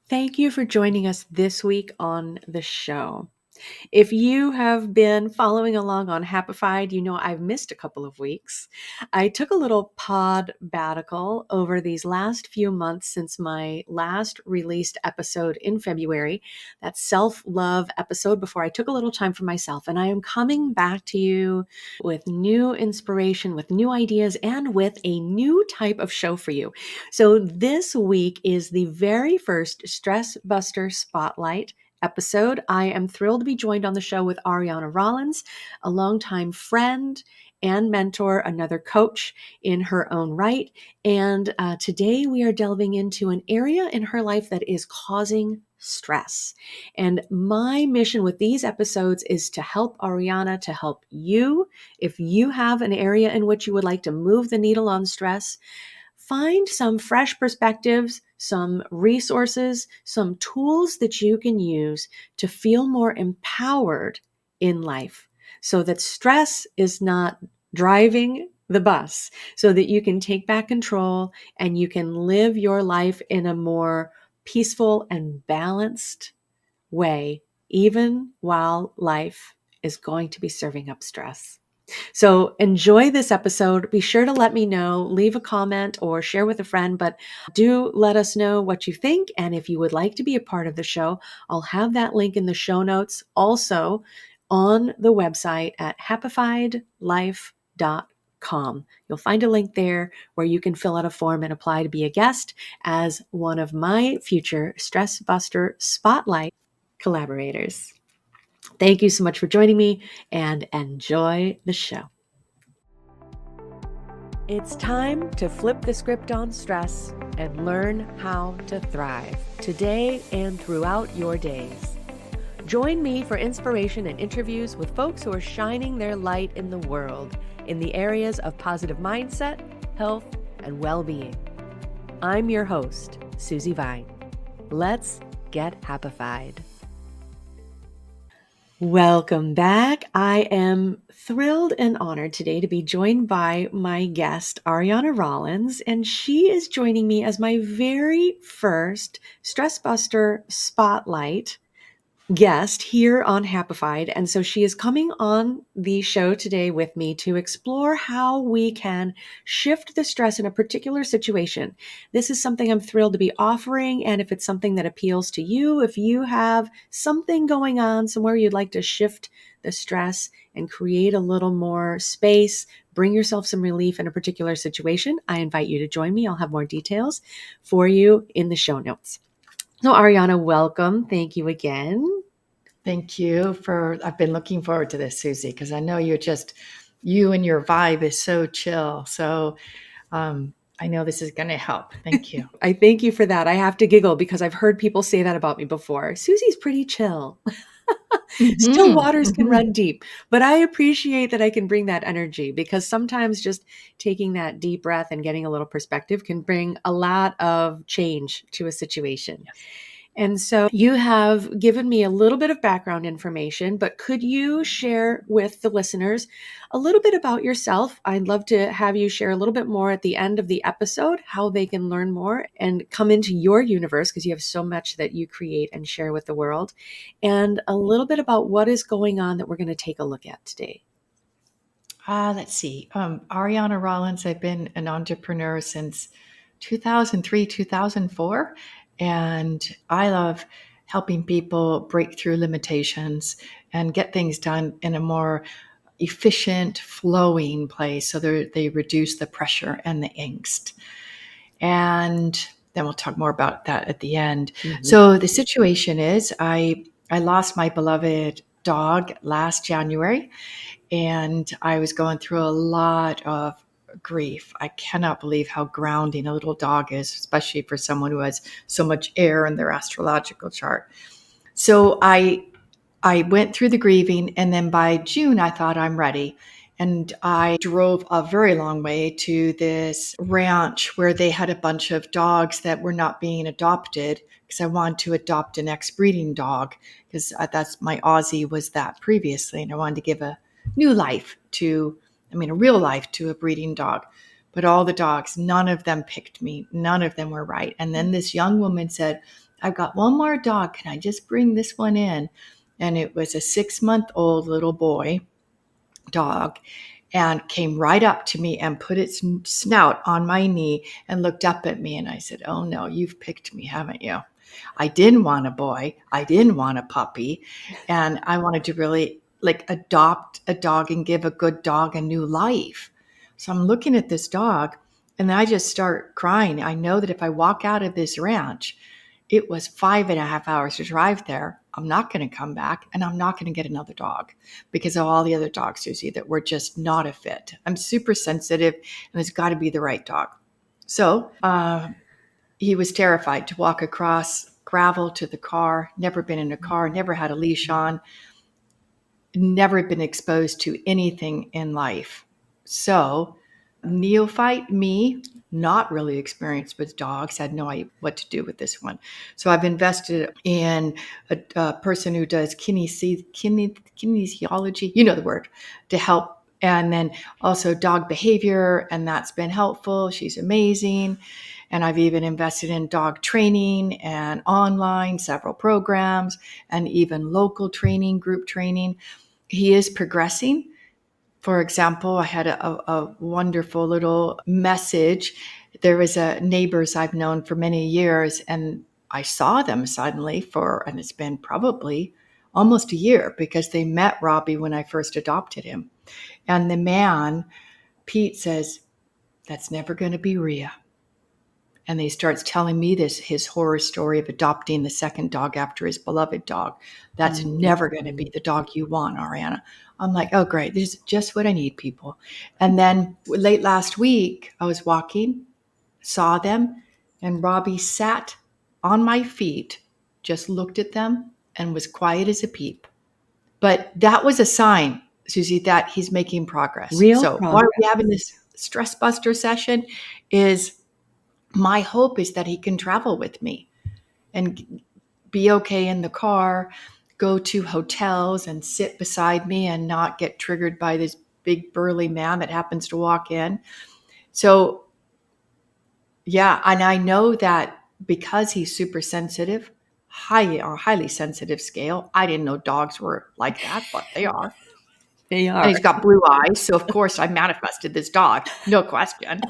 Thank you for joining us this week on the show. If you have been following along on Happified, you know I've missed a couple of weeks. I took a little pod batical over these last few months since my last released episode in February, that self-love episode before I took a little time for myself. And I am coming back to you with new inspiration, with new ideas, and with a new type of show for you. So this week is the very first Stress Buster Spotlight episode. I am thrilled to be joined on the show with Aryana Rollins, a longtime friend and mentor, another coach in her own right. And today we are delving into an area in her life that is causing stress. And my mission with these episodes is to help Aryana, to help you. If you have an area in which you would like to move the needle on stress, find some fresh perspectives, some resources, some tools that you can use to feel more empowered in life so that stress is not driving the bus, so that you can take back control and you can live your life in a more peaceful and balanced way, even while life is going to be serving up stress. So enjoy this episode. Be sure to let me know, leave a comment or share with a friend, but do let us know what you think. And if you would like to be a part of the show, I'll have that link in the show notes, also on the website at happifiedlife.com. You'll find a link there where you can fill out a form and apply to be a guest as one of my future Stress Buster Spotlight collaborators. Thank you so much for joining me and enjoy the show. It's time to flip the script on stress and learn how to thrive today and throughout your days. Join me for inspiration and interviews with folks who are shining their light in the world in the areas of positive mindset, health, and well-being. I'm your host, Susie Vine. Let's get happified. Welcome back. I am thrilled and honored today to be joined by my guest, Aryana Rollins, and she is joining me as my very first Stress Buster Spotlight guest here on Happified. And so she is coming on the show today with me to explore how we can shift the stress in a particular situation. This is something I'm thrilled to be offering. And if it's something that appeals to you, if you have something going on somewhere you'd like to shift the stress and create a little more space, bring yourself some relief in a particular situation, I invite you to join me. I'll have more details for you in the show notes. So Aryana, welcome. Thank you again. Thank you I've been looking forward to this, Susie, because I know you and your vibe is so chill. So I know this is going to help. Thank you. I thank you for that. I have to giggle because I've heard people say that about me before. Susie's pretty chill. Still waters can run deep, but I appreciate that I can bring that energy because sometimes just taking that deep breath and getting a little perspective can bring a lot of change to a situation. Yes. And so you have given me a little bit of background information, but could you share with the listeners a little bit about yourself? I'd love to have you share a little bit more at the end of the episode, how they can learn more and come into your universe, because you have so much that you create and share with the world, and a little bit about what is going on that we're going to take a look at today. Let's see. Aryana Rollins, I've been an entrepreneur since 2003, 2004. And I love helping people break through limitations and get things done in a more efficient, flowing place so they reduce the pressure and the angst. And then we'll talk more about that at the end. Mm-hmm. So the situation is I lost my beloved dog last January, and I was going through a lot of grief. I cannot believe how grounding a little dog is, especially for someone who has so much air in their astrological chart. So I went through the grieving, and then by June, I thought I'm ready. And I drove a very long way to this ranch where they had a bunch of dogs that were not being adopted, because I wanted to adopt an ex-breeding dog, because that's my Aussie was that previously. And I wanted to give a new life a real life to a breeding dog. But all the dogs, none of them picked me. None of them were right. And then this young woman said, I've got one more dog. Can I just bring this one in? And it was a 6-month-old little boy dog, and came right up to me and put its snout on my knee and looked up at me. And I said, "Oh no, you've picked me, haven't you? I didn't want a boy. I didn't want a puppy. And I wanted to really like adopt a dog and give a good dog a new life." So I'm looking at this dog and I just start crying. I know that if I walk out of this ranch, it was 5.5 hours to drive there. I'm not going to come back, and I'm not going to get another dog because of all the other dogs, Susie, that were just not a fit. I'm super sensitive, and it's got to be the right dog. So he was terrified to walk across gravel to the car, never been in a car, never had a leash on, never been exposed to anything in life. So, neophyte me, not really experienced with dogs, had no idea what to do with this one. So, I've invested in a person who does kinesiology, you know the word, to help. And then also dog behavior, and that's been helpful. She's amazing. And I've even invested in dog training and online, several programs, and even local training, group training. He is progressing. For example, I had a wonderful little message. There was a neighbors I've known for many years, and I saw them suddenly and it's been probably almost a year because they met Roby when I first adopted him. And the man, Pete, says, "That's never going to be Rhea." And he starts telling me his horror story of adopting the second dog after his beloved dog. "That's never going to be the dog you want, Aryana." I'm like, "Oh, great. This is just what I need, people." And then late last week, I was walking, saw them, and Robbie sat on my feet, just looked at them, and was quiet as a peep. But that was a sign, Susie, that he's making progress. Real So why are we progress. having this stress buster session? Is my hope is that he can travel with me and be okay in the car, go to hotels and sit beside me and not get triggered by this big burly man that happens to walk in. So, yeah, and I know that because he's super sensitive, highly sensitive scale. I didn't know dogs were like that, but they are. They And are. he's got blue eyes, so of course I manifested this dog, no question.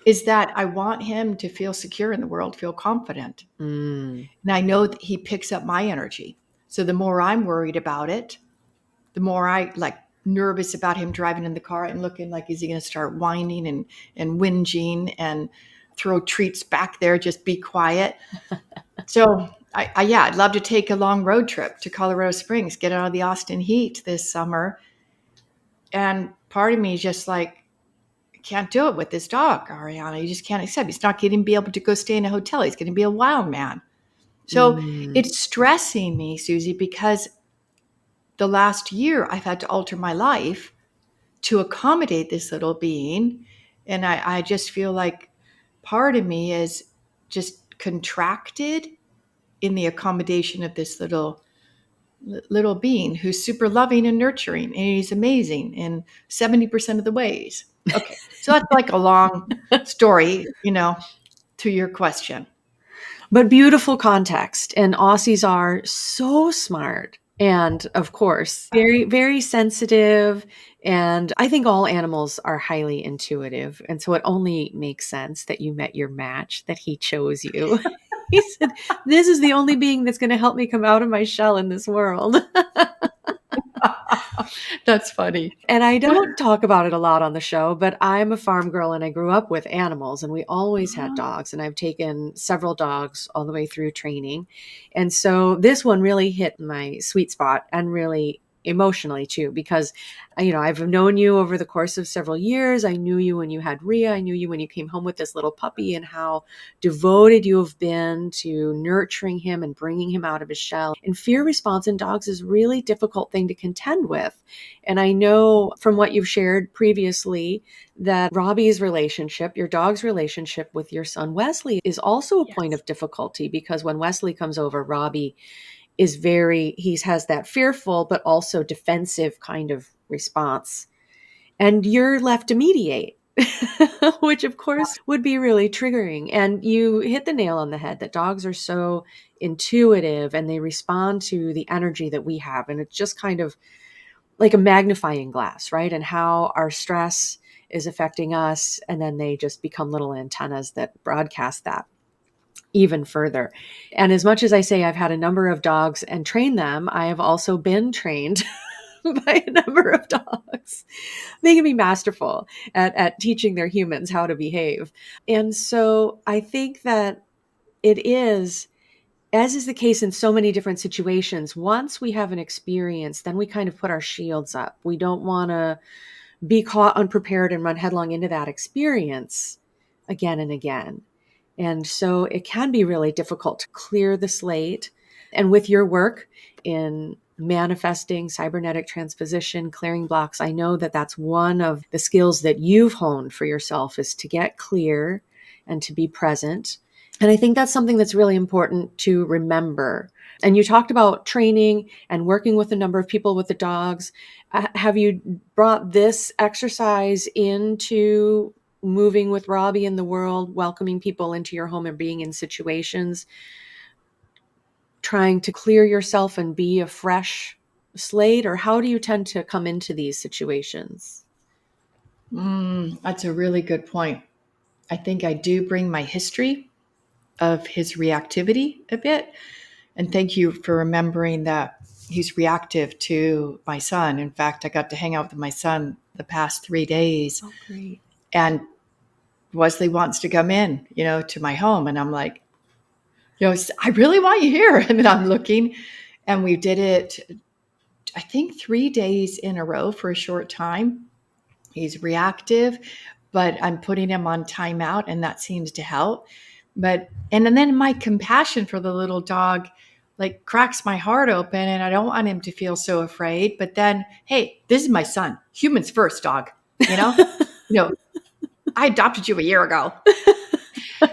Is that I want him to feel secure in the world, feel confident. Mm. And I know that he picks up my energy. So the more I'm worried about it, the more I like nervous about him driving in the car and looking like, is he going to start whining and whinging and throw treats back there? Just be quiet. So yeah, I'd love to take a long road trip to Colorado Springs, get out of the Austin heat this summer. And part of me is just like, can't do it with this dog, Aryana. You just can't accept. He's not going to be able to go stay in a hotel. He's going to be a wild man. So Mm. it's stressing me, Susie, because the last year I've had to alter my life to accommodate this little being. And I just feel like part of me is just contracted in the accommodation of this little being who's super loving and nurturing, and he's amazing in 70% of the ways. Okay. So that's like a long story, to your question. But beautiful context. And Aussies are so smart. And of course, very, very sensitive. And I think all animals are highly intuitive. And so it only makes sense that you met your match, that he chose you. He said, "This is the only being that's going to help me come out of my shell in this world." That's funny. And I don't talk about it a lot on the show, but I'm a farm girl and I grew up with animals and we always had dogs. And I've taken several dogs all the way through training. And so this one really hit my sweet spot and really emotionally too, because, I've known you over the course of several years. I knew you when you had Rhea. I knew you when you came home with this little puppy and how devoted you have been to nurturing him and bringing him out of his shell. And fear response in dogs is a really difficult thing to contend with. And I know from what you've shared previously that Robbie's relationship, your dog's relationship with your son Wesley, is also a point Yes. of difficulty because when Wesley comes over, Robbie is he has that fearful but also defensive kind of response. And you're left to mediate. which of course would be really triggering. And you hit the nail on the head that dogs are so intuitive and they respond to the energy that we have. And it's just kind of like a magnifying glass, right? And how our stress is affecting us. And then they just become little antennas that broadcast that even further. And as much as I say I've had a number of dogs and trained them, I have also been trained by a number of dogs. They can be masterful at teaching their humans how to behave. And so I think that it is, as is the case in so many different situations, once we have an experience, then we kind of put our shields up. We don't want to be caught unprepared and run headlong into that experience again and again. And so it can be really difficult to clear the slate. And with your work in manifesting cybernetic transposition, clearing blocks, I know that that's one of the skills that you've honed for yourself is to get clear and to be present. And I think that's something that's really important to remember. And you talked about training and working with a number of people with the dogs. Have you brought this exercise into moving with Robbie in the world, welcoming people into your home and being in situations, trying to clear yourself and be a fresh slate? Or how do you tend to come into these situations? That's a really good point. I think I do bring my history of his reactivity a bit. And thank you for remembering that he's reactive to my son. In fact, I got to hang out with my son the past 3 days, Oh, great. and Wesley wants to come in, to my home. And I'm like, I really want you here. And then I'm looking, and we did it, I think 3 days in a row for a short time. He's reactive, but I'm putting him on timeout, and that seems to help. And then my compassion for the little dog like cracks my heart open, and I don't want him to feel so afraid. But then, hey, this is my son. Humans first, dog. You know, you know, I adopted you a year ago.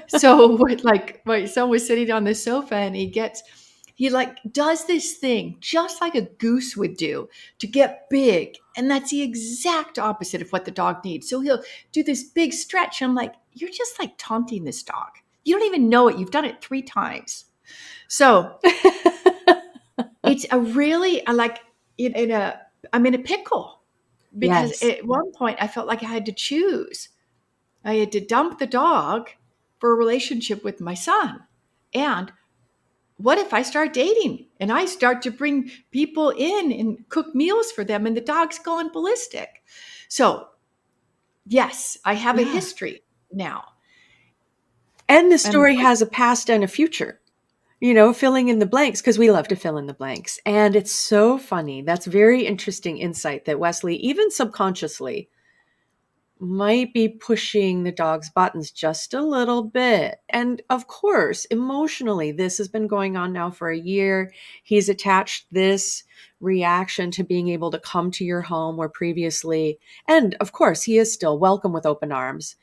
So like my son was sitting on the sofa, and he like does this thing just like a goose would do to get big. And that's the exact opposite of what the dog needs. So he'll do this big stretch. I'm like, you're just like taunting this dog. You don't even know it. You've done it 3 times. So it's a really, I like I'm in a pickle because Yes. at one point I felt like I had to choose. I had to dump the dog for a relationship with my son. And what if I start dating and I start to bring people in and cook meals for them and the dog's going ballistic? So, yes, I have a Yeah. history now. And the And story has a past and a future, filling in the blanks because we love to fill in the blanks. And it's so funny. That's very interesting insight that Wesley, even subconsciously, might be pushing the dog's buttons just a little bit. And of course, emotionally, this has been going on now for a year. He's attached this reaction to being able to come to your home where previously, and of course, he is still welcome with open arms.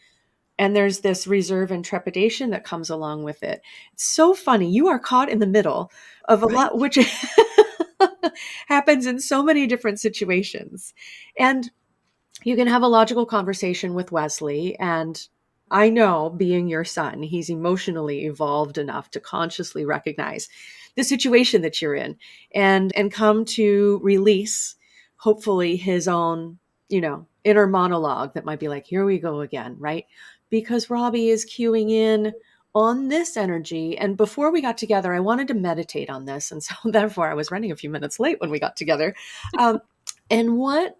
And there's this reserve and trepidation that comes along with it. It's so funny. You are caught in the middle of a lot, right. which happens in so many different situations. And you can have a logical conversation with Wesley. And I know, being your son, he's emotionally evolved enough to consciously recognize the situation that you're in and come to release, hopefully, his own, inner monologue that might be like, here we go again, right? Because Robbie is cueing in on this energy. And before we got together, I wanted to meditate on this. And so therefore I was running a few minutes late when we got together. And what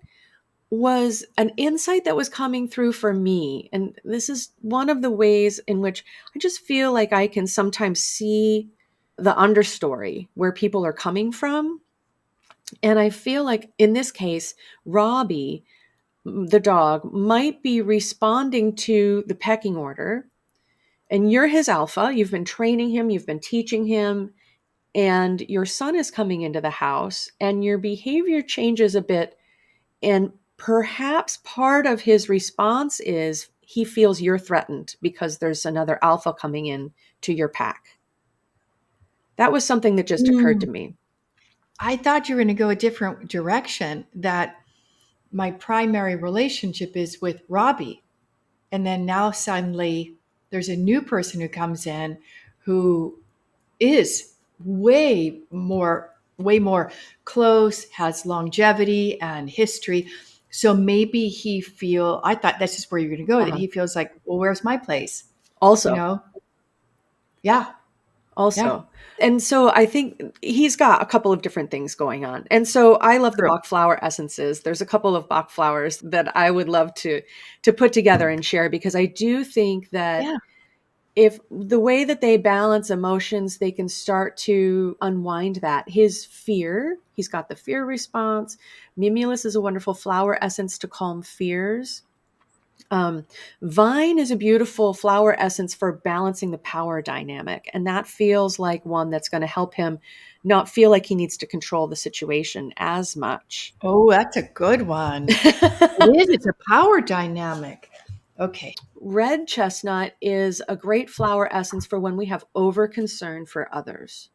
was an insight that was coming through for me. And this is one of the ways in which I just feel like I can sometimes see the understory where people are coming from. And I feel like in this case, Robbie, the dog, might be responding to the pecking order. And you're his alpha. You've been training him, you've been teaching him, and your son is coming into the house, and your behavior changes a bit. And perhaps part of his response is he feels you're threatened because there's another alpha coming in to your pack. That was something that just occurred to Mm. me. I thought you were going to go a different direction, that my primary relationship is with Robbie. And then now suddenly there's a new person who comes in who is way more close, has longevity and history. So maybe I thought this is where you're going to go, that Uh-huh. he feels like, well, where's my place? You Also, know? Yeah. Yeah. also. And so I think he's got a couple of different things going on. And so I love the True. Bach flower essences. There's a couple of Bach flowers that I would love to put together and share, because I do think that Yeah. if the way that they balance emotions, they can start to unwind that. His fear, he's got the fear response. Mimulus is a wonderful flower essence to calm fears. Um, Vine is a beautiful flower essence for balancing the power dynamic. And that feels like one that's going to help him not feel like he needs to control the situation as much. Oh, that's a good one. It is. It's a power dynamic. Okay. Red chestnut is a great flower essence for when we have over concern for others.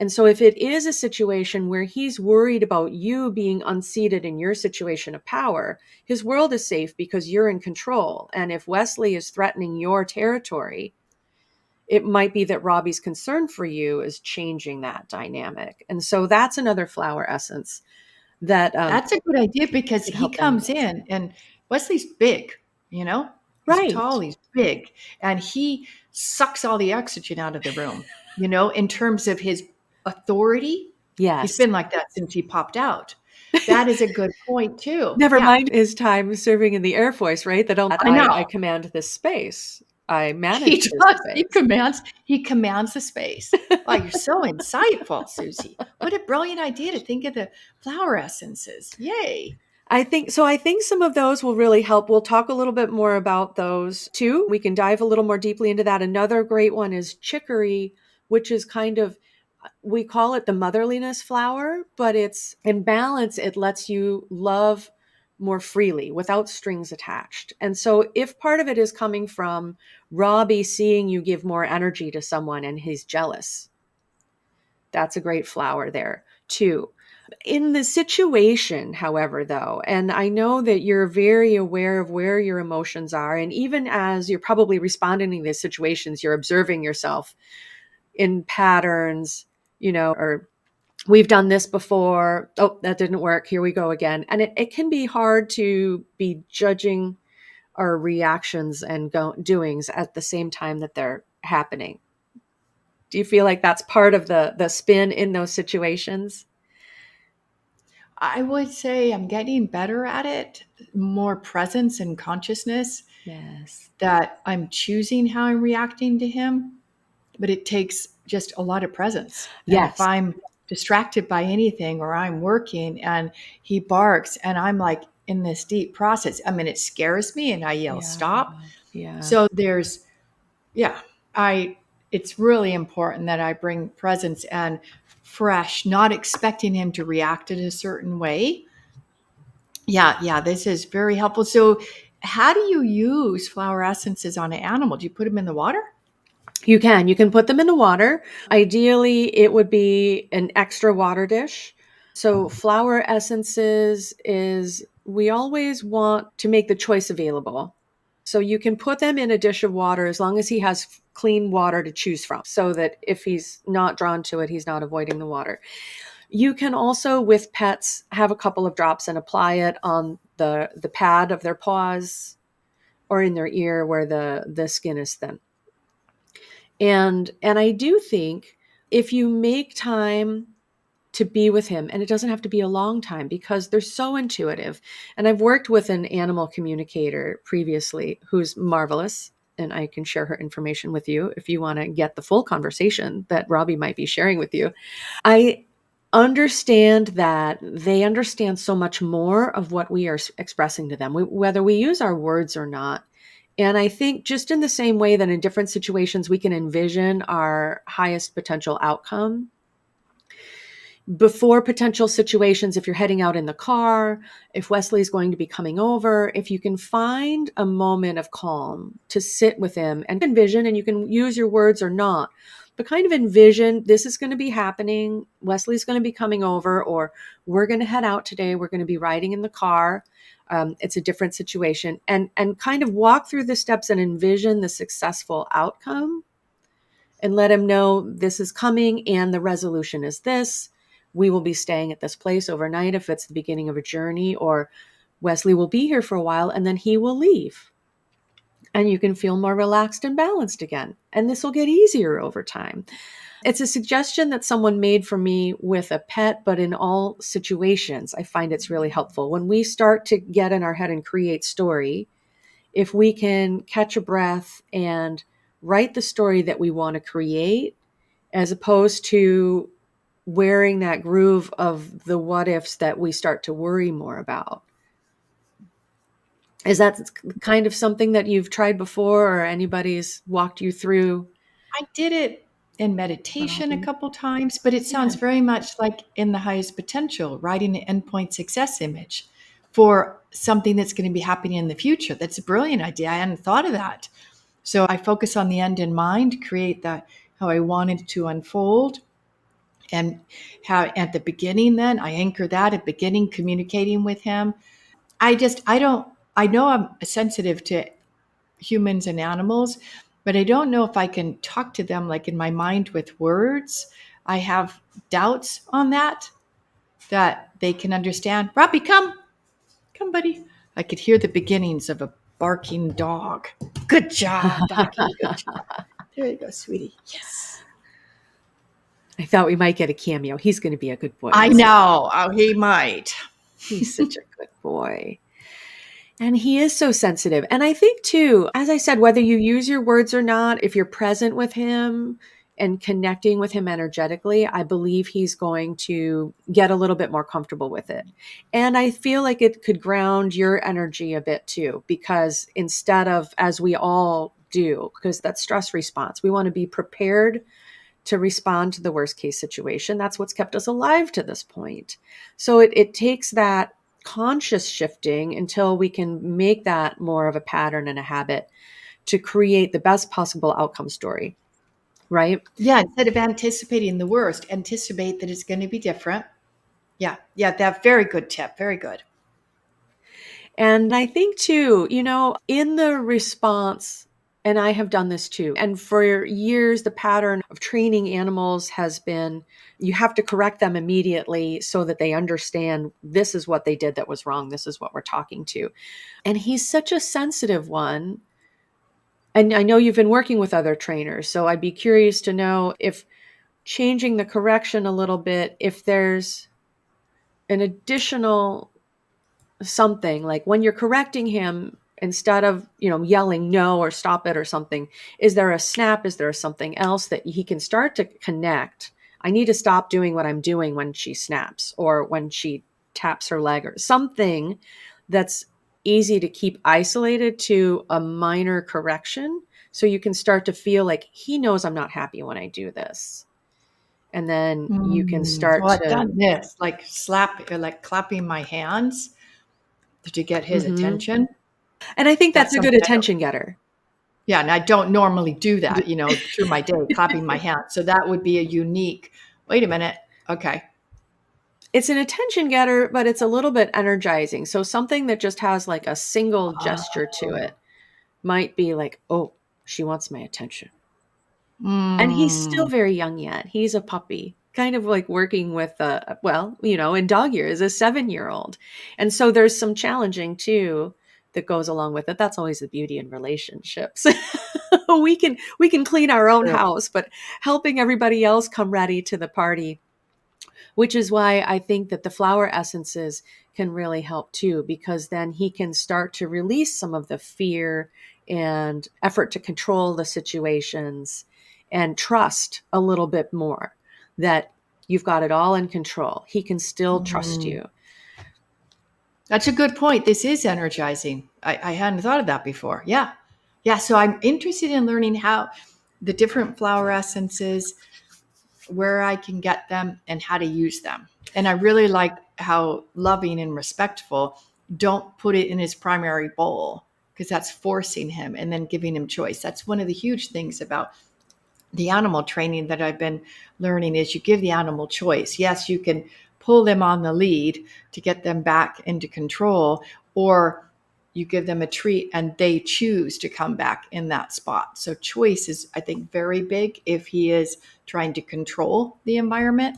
And so, if it is a situation where he's worried about you being unseated in your situation of power, his world is safe because you're in control. And if Wesley is threatening your territory, it might be that Robbie's concern for you is changing that dynamic. And so, that's another flower essence that That's a good idea because could he help them. comes in and Wesley's big, you know? He's Right. tall, he's big, and he sucks all the oxygen out of the room, in terms of his authority. He's Yes. been like that since he popped out. That is a good point too. Never Yeah. mind his time serving in the Air Force, right? That I know. I command this space. I manage He this does. space. He commands the space. Wow, you're so insightful, Susie. What a brilliant idea to think of the flower essences. Yay. I think so. I think some of those will really help. We'll talk a little bit more about those too. We can dive a little more deeply into that. Another great one is chicory, which is kind of, we call it the motherliness flower, but it's in balance. It lets you love more freely without strings attached. And so, if part of it is coming from Robbie seeing you give more energy to someone and he's jealous, that's a great flower there too. In the situation, however, though, and I know that you're very aware of where your emotions are, and even as you're probably responding to these situations, you're observing yourself in patterns, or we've done this before. Oh, that didn't work. Here we go again. And it can be hard to be judging our reactions and doings at the same time that they're happening. Do you feel like that's part of the spin in those situations? I would say I'm getting better at it, more presence and consciousness Yes. that I'm choosing how I'm reacting to him, but it takes just a lot of presence. And if Yes. I'm distracted by anything or I'm working and he barks and I'm like in this deep process, I mean, it scares me and I yell, Yeah. stop. Yeah. So yeah, I, it's really important that I bring presence and fresh, not expecting him to react in a certain way. Yeah, yeah, this is very helpful. So, how do you use flower essences on an animal? Do you put them in the water? You can put them in the water. Ideally, it would be an extra water dish. So flower essences is, we always want to make the choice available. So you can put them in a dish of water as long as he has clean water to choose from, so that if he's not drawn to it, he's not avoiding the water. You can also, with pets, have a couple of drops and apply it on the pad of their paws or in their ear where the skin is thin. And I do think if you make time to be with him, and it doesn't have to be a long time because they're so intuitive. And I've worked with an animal communicator previously who's marvelous, and I can share her information with you if you want to get the full conversation that Robbie might be sharing with you. I understand that they understand so much more of what we are expressing to them, whether we use our words or not. And I think just in the same way that in different situations we can envision our highest potential outcome before potential situations, if you're heading out in the car, if Wesley's going to be coming over, if you can find a moment of calm to sit with him and envision, and you can use your words or not, but kind of envision this is going to be happening. Wesley's going to be coming over, or we're going to head out today. We're going to be riding in the car. It's a different situation, and kind of walk through the steps and envision the successful outcome, and let him know this is coming and the resolution is this. We will be staying at this place overnight if it's the beginning of a journey, or Wesley will be here for a while and then he will leave. And you can feel more relaxed and balanced again. And this will get easier over time. It's a suggestion that someone made for me with a pet, but in all situations, I find it's really helpful. When we start to get in our head and create story, if we can catch a breath and write the story that we want to create, as opposed to wearing that groove of the what ifs that we start to worry more about. Is that kind of something that you've tried before, or anybody's walked you through? I did it in meditation a couple times, but it Yeah. sounds very much like in the highest potential, writing an endpoint success image for something that's going to be happening in the future. That's a brilliant idea. I hadn't thought of that. So I focus on the end in mind, create that how I wanted it to unfold. And how at the beginning, then I anchor that at beginning, communicating with him. I know I'm sensitive to humans and animals, but I don't know if I can talk to them like in my mind with words. I have doubts on that they can understand. Robbie, come, buddy. I could hear the beginnings of a barking dog. Good job, Bucky. Good job. There you go, sweetie. Yes. I thought we might get a cameo. He's going to be a good boy I this week. know. Oh, he might. He's such a good boy. And he is so sensitive. And I think, too, as I said, whether you use your words or not, if you're present with him and connecting with him energetically, I believe he's going to get a little bit more comfortable with it. And I feel like it could ground your energy a bit, too, because instead of, as we all do, because that stress response, we want to be prepared to respond to the worst case situation. That's what's kept us alive to this point. So it takes that conscious shifting until we can make that more of a pattern and a habit to create the best possible outcome story, right? Yeah, instead of anticipating the worst, anticipate that it's going to be different. Yeah, yeah, that very good tip. Very good. And I think too, in the response, and I have done this too, and for years, the pattern of training animals has been you have to correct them immediately so that they understand this is what they did that was wrong. This is what we're talking to. And he's such a sensitive one. And I know you've been working with other trainers, so I'd be curious to know if changing the correction a little bit, if there's an additional something like when you're correcting him, instead of yelling no or stop it or something, is there a snap, is there something else that he can start to connect? I need to stop doing what I'm doing when she snaps or when she taps her leg, or something that's easy to keep isolated to a minor correction, so you can start to feel like he knows I'm not happy when I do this, and then you can start Well, I've to done this, like like clapping my hands to get his mhm. attention. And I think that's That's a good something I don't. attention getter. Yeah, and I don't normally do that, through my day, clapping my hands. So that would be a unique. Wait a minute. Okay. It's an attention getter, but it's a little bit energizing. So something that just has like a single gesture to Oh. it might be like, oh, she wants my attention. And he's still Mm. very young yet. He's a puppy, kind of like working with in dog years, a 7-year-old. And so there's some challenging too that goes along with it. That's always the beauty in relationships. we can clean our own True. house, but helping everybody else come ready to the party, which is why I think that the flower essences can really help too, because then he can start to release some of the fear and effort to control the situations and trust a little bit more that you've got it all in control. He can still trust Mm. you. That's a good point. This is energizing. I hadn't thought of that before. Yeah. Yeah. So I'm interested in learning how the different flower essences, where I can get them and how to use them. And I really like how loving and respectful, don't put it in his primary bowl, because that's forcing him and then giving him choice. That's one of the huge things about the animal training that I've been learning is you give the animal choice. Yes, you can pull them on the lead to get them back into control, or you give them a treat and they choose to come back in that spot. So choice is, I think, very big if he is trying to control the environment.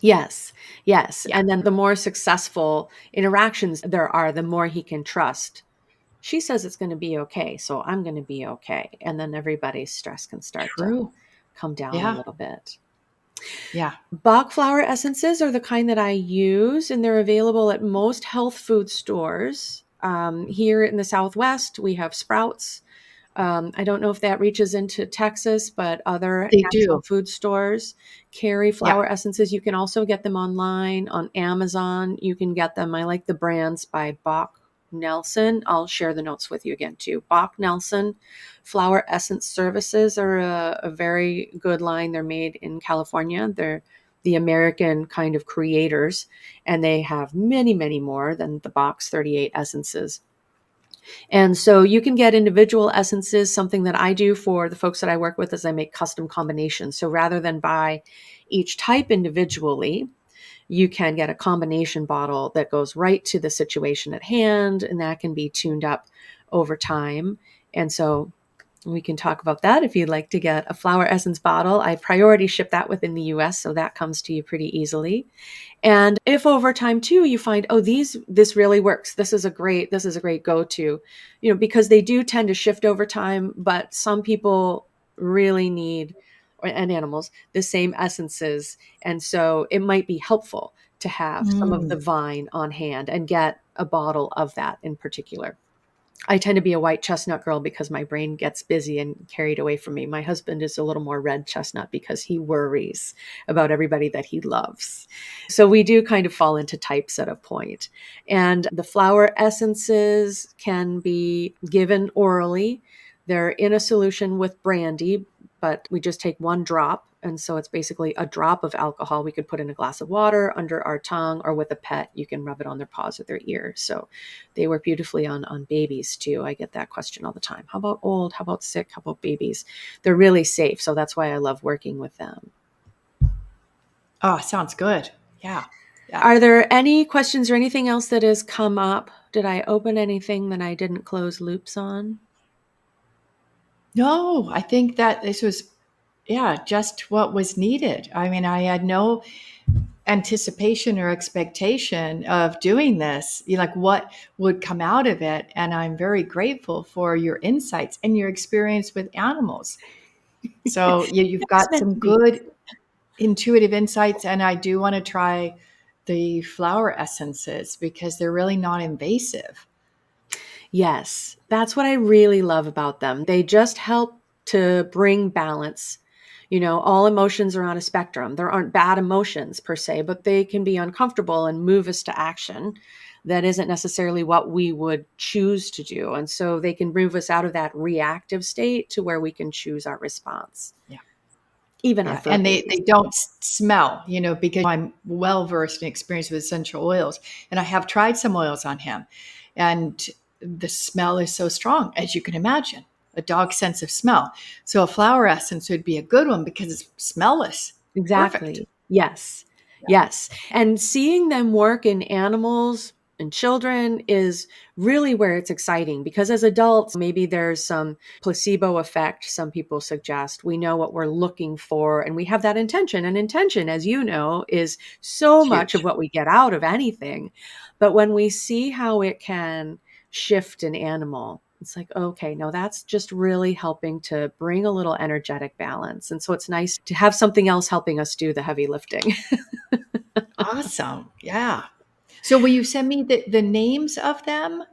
Yes, yes. Yeah, And then the more successful interactions there are, the more he can trust. She says it's going to be okay, so I'm going to be okay. And then everybody's stress can start to true. come down a Yeah, little bit. yeah. Bach flower essences are the kind that I use, and they're available at most health food stores. Here in the Southwest, we have Sprouts. I don't know if that reaches into Texas, but other They natural do. food stores carry Yeah. flower essences. You can also get them online on Amazon. You can get them. I like the brands by Bach Nelson. I'll share the notes with you again too. Bach Nelson flower essence services are a very good line. They're made in California. They're the American kind of creators, and they have many, many more than the box 38 essences. And so you can get individual essences. Something that I do for the folks that I work with is I make custom combinations. So rather than buy each type individually, you can get a combination bottle that goes right to the situation at hand, and that can be tuned up over time. And so we can talk about that if you'd like to get a flower essence bottle. I priority ship that within the US, so that comes to you pretty easily. And if over time too you find, oh, this really works, this is a great go-to, because they do tend to shift over time, but some people really need, and animals, the same essences. And so it might be helpful to have some of the Mm. vine on hand and get a bottle of that in particular. I tend to be a white chestnut girl because my brain gets busy and carried away from me. My husband is a little more red chestnut because he worries about everybody that he loves. So we do kind of fall into types at a point. And the flower essences can be given orally. They're in a solution with brandy, but we just take one drop. And so it's basically a drop of alcohol we could put in a glass of water under our tongue, or with a pet, you can rub it on their paws or their ear. So they work beautifully on babies too. I get that question all the time. How about old? How about sick? How about babies? They're really safe. So that's why I love working with them. Oh, sounds good. Yeah. Yeah. Are there any questions or anything else that has come up? Did I open anything that I didn't close loops on? No, I think that this was, yeah, just what was needed. I mean, I had no anticipation or expectation of doing this, like what would come out of it. And I'm very grateful for your insights and your experience with animals. So you've It was got meant some to be. good intuitive insights. And I do want to try the flower essences because they're really non invasive. Yes, that's what I really love about them. They just help to bring balance. All emotions are on a spectrum. There aren't bad emotions per se, but they can be uncomfortable and move us to action. That isn't necessarily what we would choose to do. And so they can move us out of that reactive state to where we can choose our response, Yeah. even our Yeah, fur and they babies. don't smell, because I'm well versed and experienced with essential oils, and I have tried some oils on him, and the smell is so strong, as you can imagine, a dog's sense of smell. So a flower essence would be a good one because it's smellless. Perfect. Exactly. Yes. Yeah. Yes. And seeing them work in animals and children is really where it's exciting, because as adults, maybe there's some placebo effect. Some people suggest we know what we're looking for and we have that intention. And intention, as you know, is so It's much of huge. what we get out of anything. But when we see how it can shift an animal, it's like, okay, no, that's just really helping to bring a little energetic balance. And so it's nice to have something else helping us do the heavy lifting. Awesome. Yeah. So will you send me the names of them? And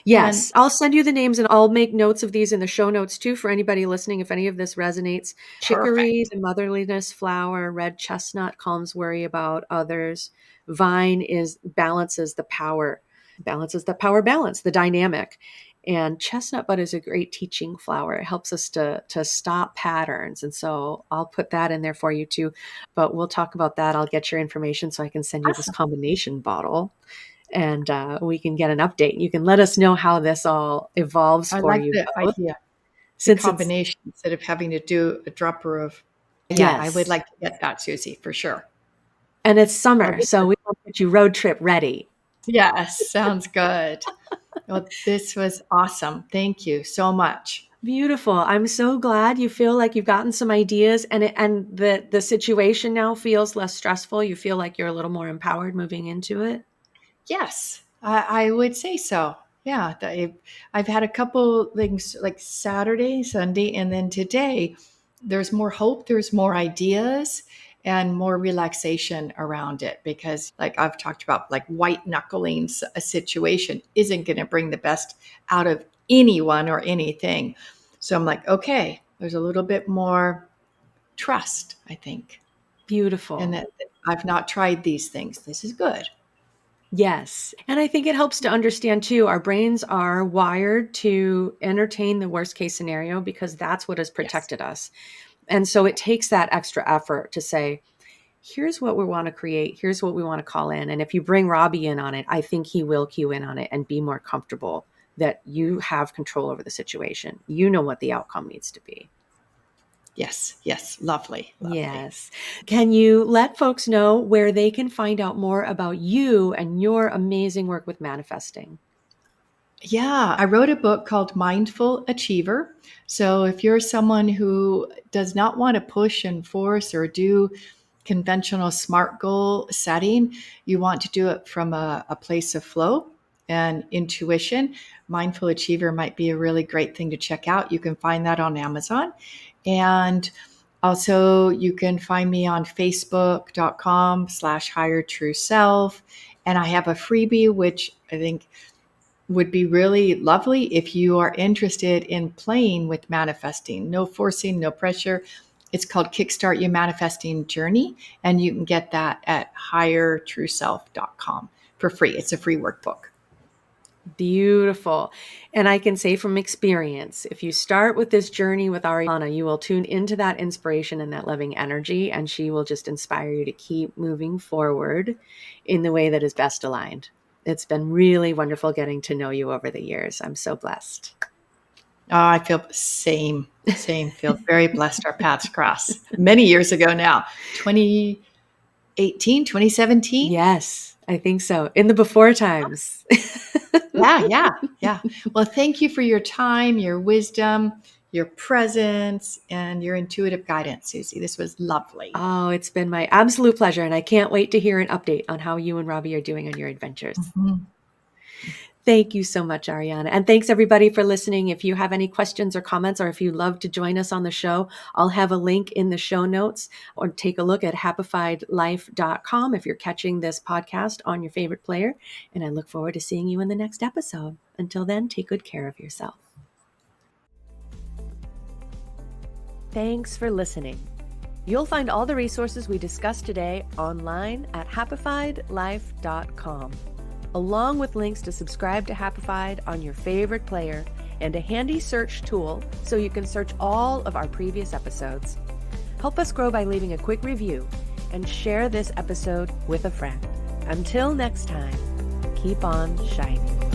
Yes, I'll send you the names and I'll make notes of these in the show notes too for anybody listening if any of this resonates. Chicory, perfect. the motherliness flower, red chestnut calms worry about others. Vine is balances the power balance, the dynamic. And chestnut bud is a great teaching flower. It helps us to stop patterns. And so I'll put that in there for you too. But we'll talk about that. I'll get your information so I can send you this Awesome. combination bottle, and we can get an update. You can let us know how this all evolves I for like you the both. idea. the Since it's, combination instead of having to do a dropper of. Yeah, I would yes, like to get that, Susie, for sure. and it's Oh, summer, this so was, we will get you road trip ready. yes, sounds good. Well, this was awesome. Thank you so much. Beautiful. I'm so glad you feel like you've gotten some ideas and the situation now feels less stressful. You feel like you're a little more empowered moving into it. Yes, I would say so. Yeah, I've had a couple things like Saturday, Sunday, and then today. There's more hope, there's more ideas, and more relaxation around it because, like I've talked about, like white knuckling a situation isn't going to bring the best out of anyone or anything. So I'm like, okay, there's a little bit more trust, I think, and Beautiful. that I've not tried these things. This is good. Yes. And I think it helps to understand too, our brains are wired to entertain the worst case scenario because that's what has Yes. protected us. And so it takes that extra effort to say, here's what we want to create. Here's what we want to call in. And if you bring Robbie in on it, I think he will cue in on it and be more comfortable that you have control over the situation. You know what the outcome needs to be. Yes, yes, lovely, lovely. Yes. Can you let folks know where they can find out more about you and your amazing work with manifesting? Yeah, I wrote a book called Mindful Achiever. So if you're someone who does not want to push and force or do conventional SMART goal setting, you want to do it from a place of flow and intuition, Mindful Achiever might be a really great thing to check out. You can find that on Amazon. And also you can find me on facebook.com/higher true self. And I have a freebie, which I think would be really lovely if you are interested in playing with manifesting. No forcing, no pressure. It's called Kickstart Your Manifesting Journey, and you can get that at highertrueself.com for free. It's a free workbook. Beautiful. And I can say from experience, if you start with this journey with Aryana, you will tune into that inspiration and that loving energy, and she will just inspire you to keep moving forward in the way that is best aligned. It's been really wonderful getting to know you over the years. I'm so blessed. Oh, I feel same, feel very blessed our paths cross many years ago now, 2018, 2017. Yes, I think so. In the before times. Yeah, yeah, yeah. Well, thank you for your time, your wisdom, your presence, and your intuitive guidance, Susie. This was lovely. Oh, it's been my absolute pleasure. And I can't wait to hear an update on how you and Robbie are doing on your adventures. Mhm. Thank you so much, Aryana. And thanks everybody for listening. If you have any questions or comments, or if you'd love to join us on the show, I'll have a link in the show notes, or take a look at happifiedlife.com if you're catching this podcast on your favorite player. And I look forward to seeing you in the next episode. Until then, take good care of yourself. Thanks for listening. You'll find all the resources we discussed today online at happifiedlife.com, along with links to subscribe to Happified on your favorite player and a handy search tool so you can search all of our previous episodes. Help us grow by leaving a quick review and share this episode with a friend. Until next time, keep on shining.